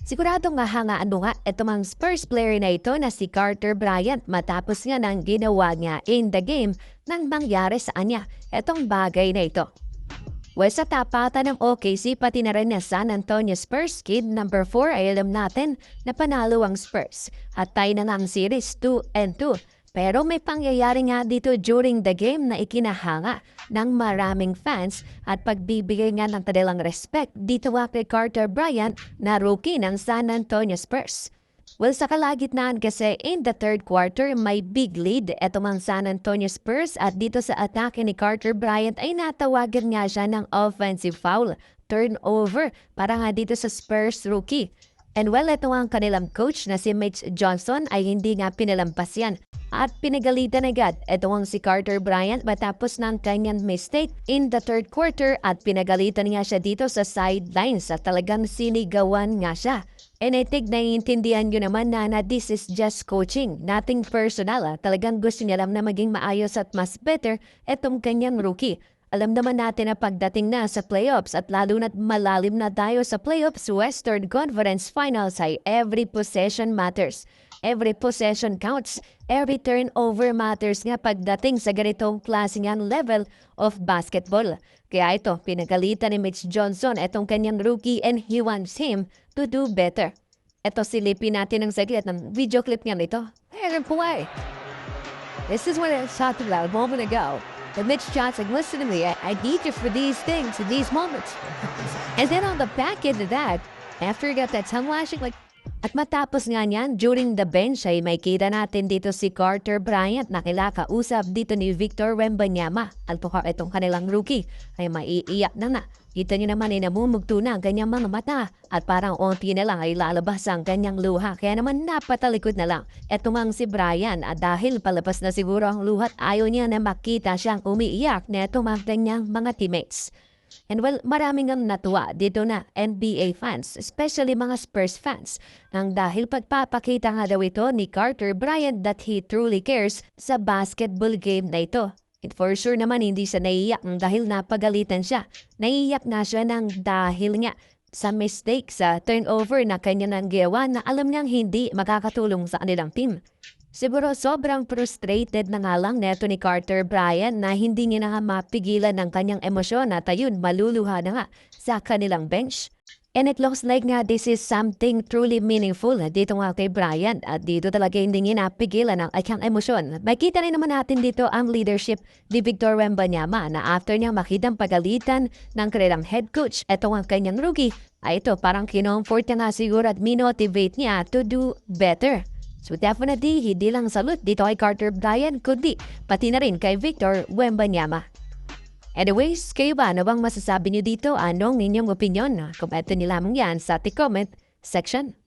Sigurado nga ito mang Spurs player na ito na si Carter Bryant matapos nga ng ginawa niya in the game nang mangyari sa kanya itong bagay na ito. Well, sa tapatan ng OKC pati na rin na San Antonio Spurs kid number 4 ay alam natin na panalo ang Spurs at tie na nga ang series 2-2. Pero may pangyayari nga dito during the game na ikinahanga ng maraming fans at pagbibigay nga ng kanilang respect dito kay Carter Bryant na rookie ng San Antonio Spurs. Well, sa kalagitnaan kasi in the third quarter may big lead eto mang San Antonio Spurs at dito sa atake ni Carter Bryant ay natawagan nga siya ng offensive foul, turnover para nga dito sa Spurs rookie. And well, ito ang kanilang coach na si Mitch Johnson ay hindi nga pinalampas yan. At pinagalitan agad itong si Carter Bryant matapos ng kanyang mistake in the third quarter at pinagalitan nga siya dito sa sidelines at talagang sinigawan nga siya. And I think naiintindihan nyo naman na this is just coaching, nothing personal. Talagang gusto niya lang na maging maayos at mas better itong kanyang rookie. Alam naman natin na pagdating na sa playoffs at lalo na't malalim na tayo sa playoffs Western Conference Finals ay every possession matters. Every possession counts. Every turnover matters nga pagdating sa ganitong klase ngang level of basketball. Kaya ito, pinagalitan ni Mitch Johnson itong kanyang rookie and he wants him to do better. Ito silipin natin ng saglit ng video clip niya nito. Hey, play. This is what I was talking about a moment ago. And Mitch Johnson, listen to me, I need you for these things, in these moments. And then on the back end of that, after he got that tongue lashing, like, at matapos nga niyan, during the bench ay may kita natin dito si Carter Bryant na kilakausap dito ni Victor Wembanyama. Alto ka itong kanilang rookie ay maiiyak na nga. Kita niyo naman ay namumugto na ang kanyang mga mata at parang onti na lang ay lalabas ang kanyang luha. Kaya naman napatalikod na lang. Eto mang si Brian at dahil palabas na siguro ang luhat ayaw niya na makita siyang umiiyak na eto mang kanyang mga teammates. And well, maraming ang natuwa dito na NBA fans, especially mga Spurs fans, nang dahil pagpapakita nga daw ito ni Carter Bryant that he truly cares sa basketball game na ito. And for sure naman hindi siya naiiyak dahil napagalitan siya. Naiiyak na siya ng dahil nga sa mistake sa turnover na kanya nang gawa na alam niyang hindi makakatulong sa kanilang team. Siguro sobrang frustrated na nga lang neto ni Carter Bryant na hindi niya na nga mapigilan ng kanyang emosyon at ayun maluluha na nga sa kanilang bench. And it looks like nga this is something truly meaningful dito nga kay Bryant at dito talaga hindi niya napigilan ang kanyang emosyon. Makita rin naman natin dito ang leadership ni Victor Wembanyama na after niya makitang pagalitan ng kanilang head coach, eto ang kanyang rookie, ay ito parang kinomfort niya nga siguro at minotivate niya to do better. So definitely, hindi lang salute dito kay Carter Bryant, kundi pati na rin kay Victor Wembanyama. Anyways, kayo ba? Ano bang masasabi niyo dito? Anong inyong opinion? Komento niyo lamang yan sa comment section.